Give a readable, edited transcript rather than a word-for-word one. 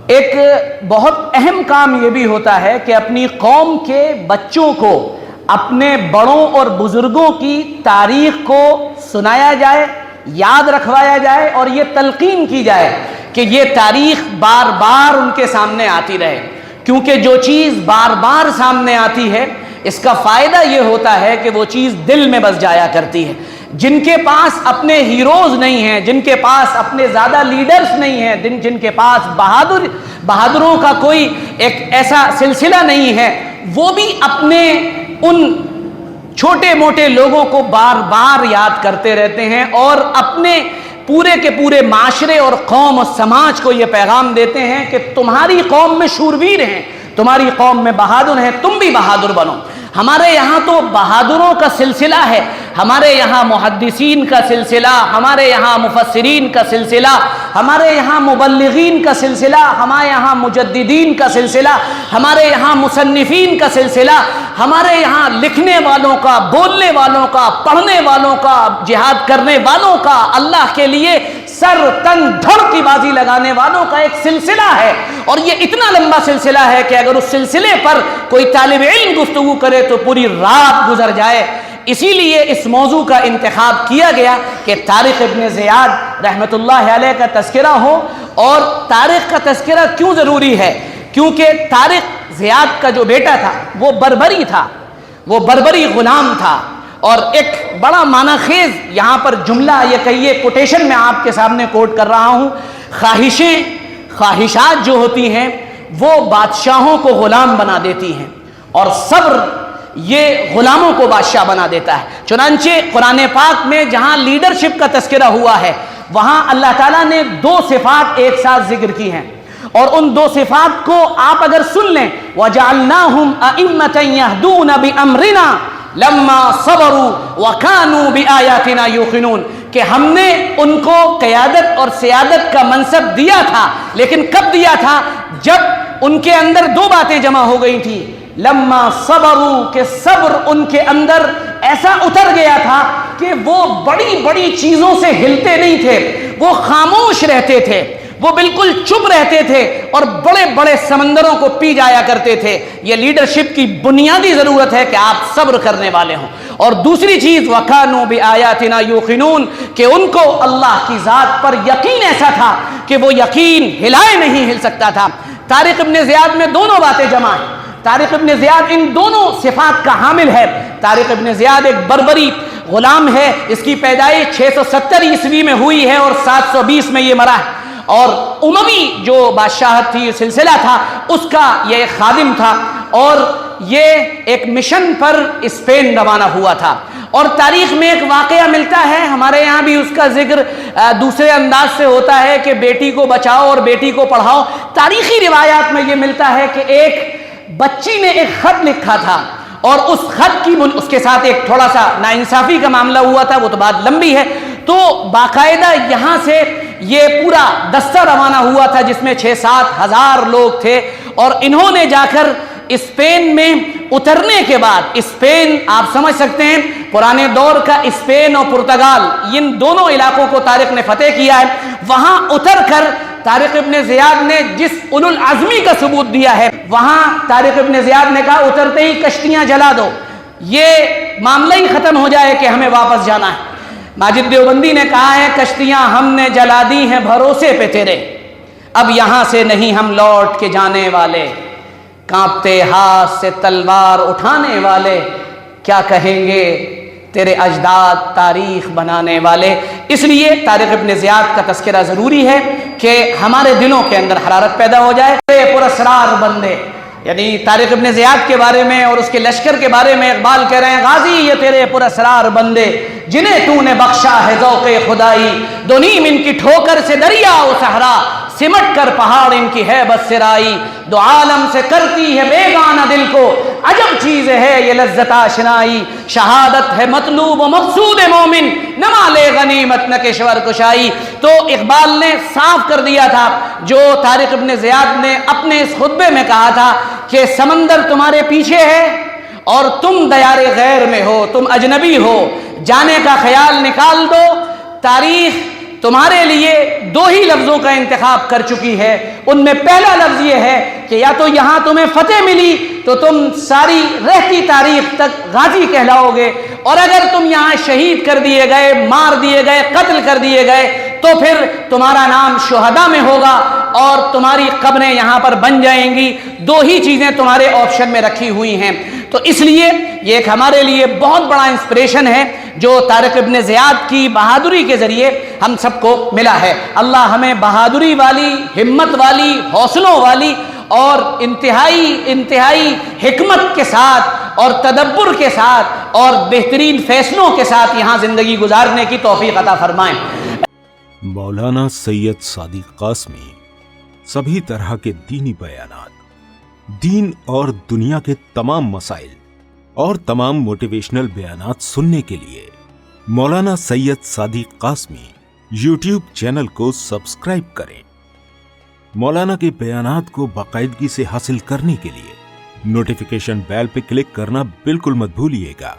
ایک بہت اہم کام یہ بھی ہوتا ہے کہ اپنی قوم کے بچوں کو اپنے بڑوں اور بزرگوں کی تاریخ کو سنایا جائے، یاد رکھوایا جائے اور یہ تلقین کی جائے کہ یہ تاریخ بار بار ان کے سامنے آتی رہے، کیونکہ جو چیز بار بار سامنے آتی ہے اس کا فائدہ یہ ہوتا ہے کہ وہ چیز دل میں بس جایا کرتی ہے۔ جن کے پاس اپنے ہیروز نہیں ہیں، جن کے پاس اپنے زیادہ لیڈرز نہیں ہیں، جن کے پاس بہادروں کا کوئی ایک ایسا سلسلہ نہیں ہے، وہ بھی اپنے ان چھوٹے موٹے لوگوں کو بار بار یاد کرتے رہتے ہیں اور اپنے پورے کے پورے معاشرے اور قوم اور سماج کو یہ پیغام دیتے ہیں کہ تمہاری قوم میں شورویر ہیں، تمہاری قوم میں بہادر ہیں، تم بھی بہادر بنو۔ ہمارے یہاں تو بہادروں کا سلسلہ ہے، ہمارے یہاں محدثین کا سلسلہ، ہمارے یہاں مفسرین کا سلسلہ، ہمارے یہاں مبلغین کا سلسلہ، ہمارے یہاں مجددین کا سلسلہ، ہمارے یہاں مصنفین کا سلسلہ، ہمارے یہاں لکھنے والوں کا، بولنے والوں کا، پڑھنے والوں کا، جہاد کرنے والوں کا، اللہ کے لیے سر تن دھڑ کی بازی لگانے والوں کا ایک سلسلہ ہے، اور یہ اتنا لمبا سلسلہ ہے کہ اگر اس سلسلے پر کوئی طالب علم گفتگو کرے تو پوری رات گزر جائے۔ اسی لیے اس موضوع کا انتخاب کیا گیا کہ طارق ابن زیاد رحمۃ اللہ علیہ کا تذکرہ ہو۔ اور طارق کا تذکرہ کیوں ضروری ہے؟ کیونکہ طارق زیاد کا جو بیٹا تھا وہ بربری تھا، وہ بربری غلام تھا، اور ایک بڑا معنی خیز یہاں پر جملہ یہ کہیے کوٹیشن میں آپ کے سامنے کوٹ کر رہا ہوں، خواہشات جو ہوتی ہیں وہ بادشاہوں کو غلام بنا دیتی ہیں، اور صبر یہ غلاموں کو بادشاہ بنا دیتا ہے۔ چنانچہ قرآن پاک میں جہاں لیڈرشپ کا تذکرہ ہوا ہے وہاں اللہ تعالیٰ نے دو صفات ایک ساتھ ذکر کی ہیں، اور ان دو صفات کو آپ اگر سن لیں، وَجَعَلْنَاهُمْ أَئِمَّةً يَهْدُونَ بِأَمْرِنَا لما صبروا وكانوا بآياتنا يوقنون، کہ ہم نے ان کو قیادت اور سیادت کا منصب دیا تھا، لیکن کب دیا تھا؟ جب ان کے اندر دو باتیں جمع ہو گئی تھی، لما صبروا کہ صبر ان کے اندر ایسا اتر گیا تھا کہ وہ بڑی بڑی چیزوں سے ہلتے نہیں تھے، وہ خاموش رہتے تھے، وہ بالکل چپ رہتے تھے اور بڑے بڑے سمندروں کو پی جایا کرتے تھے۔ یہ لیڈرشپ کی بنیادی ضرورت ہے کہ آپ صبر کرنے والے ہوں۔ اور دوسری چیز وَكَانُوا بِآيَاتِنَا يُوقِنُونَ کہ ان کو اللہ کی ذات پر یقین ایسا تھا کہ وہ یقین ہلائے نہیں ہل سکتا تھا۔ طارق ابن زیاد میں دونوں باتیں جمع ہیں۔ طارق ابن زیاد ان دونوں صفات کا حامل ہے۔ طارق ابن زیاد ایک بربری غلام ہے، اس کی پیدائش 670 عیسوی میں ہوئی ہے اور 720 میں یہ مرا ہے، اور اموی جو بادشاہت تھی، سلسلہ تھا، اس کا یہ ایک خادم تھا، اور یہ ایک مشن پر اسپین روانہ ہوا تھا۔ اور تاریخ میں ایک واقعہ ملتا ہے، ہمارے یہاں بھی اس کا ذکر دوسرے انداز سے ہوتا ہے کہ بیٹی کو بچاؤ اور بیٹی کو پڑھاؤ۔ تاریخی روایات میں یہ ملتا ہے کہ ایک بچی نے ایک خط لکھا تھا، اور اس خط کی اس کے ساتھ ایک تھوڑا سا ناانصافی کا معاملہ ہوا تھا، وہ تو بات لمبی ہے، تو باقاعدہ یہاں سے یہ پورا دستہ روانہ ہوا تھا جس میں 6-7 ہزار لوگ تھے، اور انہوں نے جا کر اسپین میں اترنے کے بعد، اسپین آپ سمجھ سکتے ہیں پرانے دور کا اسپین اور پرتگال، ان دونوں علاقوں کو طارق نے فتح کیا ہے، وہاں اتر کر طارق ابن زیاد نے جس اولو العزمی کا ثبوت دیا ہے، وہاں طارق ابن زیاد نے کہا اترتے ہی کشتیاں جلا دو، یہ معاملہ ہی ختم ہو جائے کہ ہمیں واپس جانا ہے۔ ماجد دیوبندی نے کہا ہے کشتیاں ہم نے جلا دی ہیں بھروسے پہ تیرے، اب یہاں سے نہیں ہم لوٹ کے جانے والے، کانپتے ہاتھ سے تلوار اٹھانے والے، کیا کہیں گے تیرے اجداد تاریخ بنانے والے۔ اس لیے طارق ابن زیاد کا تذکرہ ضروری ہے کہ ہمارے دلوں کے اندر حرارت پیدا ہو جائے۔ پراسرار بندے، یعنی طارق ابن زیاد کے بارے میں اور اس کے لشکر کے بارے میں اقبال کہہ رہے ہیں، غازی یہ تیرے پراسرار بندے جنہیں تو نے بخشا ہے ذوق خدائی، دو نیم ان کی ٹھوکر سے دریا و صحرا، سمٹ کر پہاڑ ان کی ہے بس سرائی، دو عالم سے کرتی ہے بیگانہ دل کو، عجب چیز ہے یہ لذت آشنائی، شہادت ہے مطلوب و مقصود مومن، نہ مال غنیمت نہ کشور کشائی۔ تو اقبال نے صاف کر دیا تھا جو طارق ابن زیاد نے اپنے اس خطبے میں کہا تھا کہ سمندر تمہارے پیچھے ہے اور تم دیار غیر میں ہو، تم اجنبی ہو، جانے کا خیال نکال دو، تاریخ تمہارے لیے دو ہی لفظوں کا انتخاب کر چکی ہے. ان میں پہلا لفظ یہ ہے کہ یا تو یہاں تمہیں فتح ملی تو تم ساری رہتی تاریخ تک غازی کہلاؤ گے, اور اگر تم یہاں شہید کر دیے گئے, مار دیے گئے, قتل کر دیے گئے تو پھر تمہارا نام شہداء میں ہوگا اور تمہاری قبریں یہاں پر بن جائیں گی. دو ہی چیزیں تمہارے آپشن میں رکھی ہوئی ہیں. تو اس لیے یہ ایک ہمارے لیے بہت بڑا انسپریشن ہے جو طارق ابن زیاد کی بہادری کے ذریعے ہم سب کو ملا ہے. اللہ ہمیں بہادری والی, ہمت والی, حوصلوں والی اور انتہائی حکمت کے ساتھ اور تدبر کے ساتھ اور بہترین فیصلوں کے ساتھ یہاں زندگی گزارنے کی توفیق عطا فرمائیں. مولانا سید صادق قاسمی سبھی طرح کے دینی بیانات, دین اور دنیا کے تمام مسائل اور تمام موٹیویشنل بیانات سننے کے لیے مولانا سید صادق قاسمی یوٹیوب چینل کو سبسکرائب کریں. مولانا کے بیانات کو باقاعدگی سے حاصل کرنے کے لیے نوٹیفیکیشن بیل پہ کلک کرنا بالکل مت بھولیے گا.